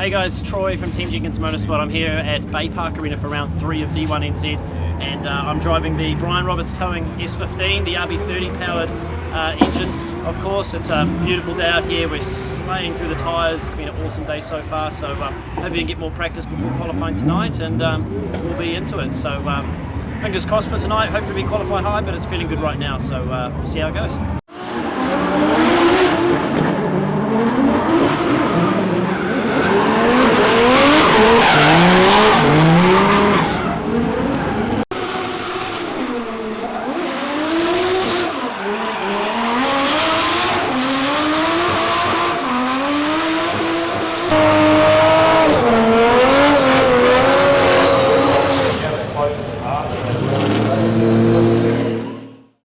Hey guys, Troy from Team Jenkins Motorsports. I'm here at Baypark Arena for round 3 of D1NZ, and I'm driving the Brian Roberts towing S15, the RB30 powered engine. Of course, it's a beautiful day out here. We're slaying through the tyres. It's been an awesome day so far, so hopefully we can get more practice before qualifying tonight, and we'll be into it. So fingers crossed for tonight. Hopefully we qualify high, but it's feeling good right now, so we'll see how it goes.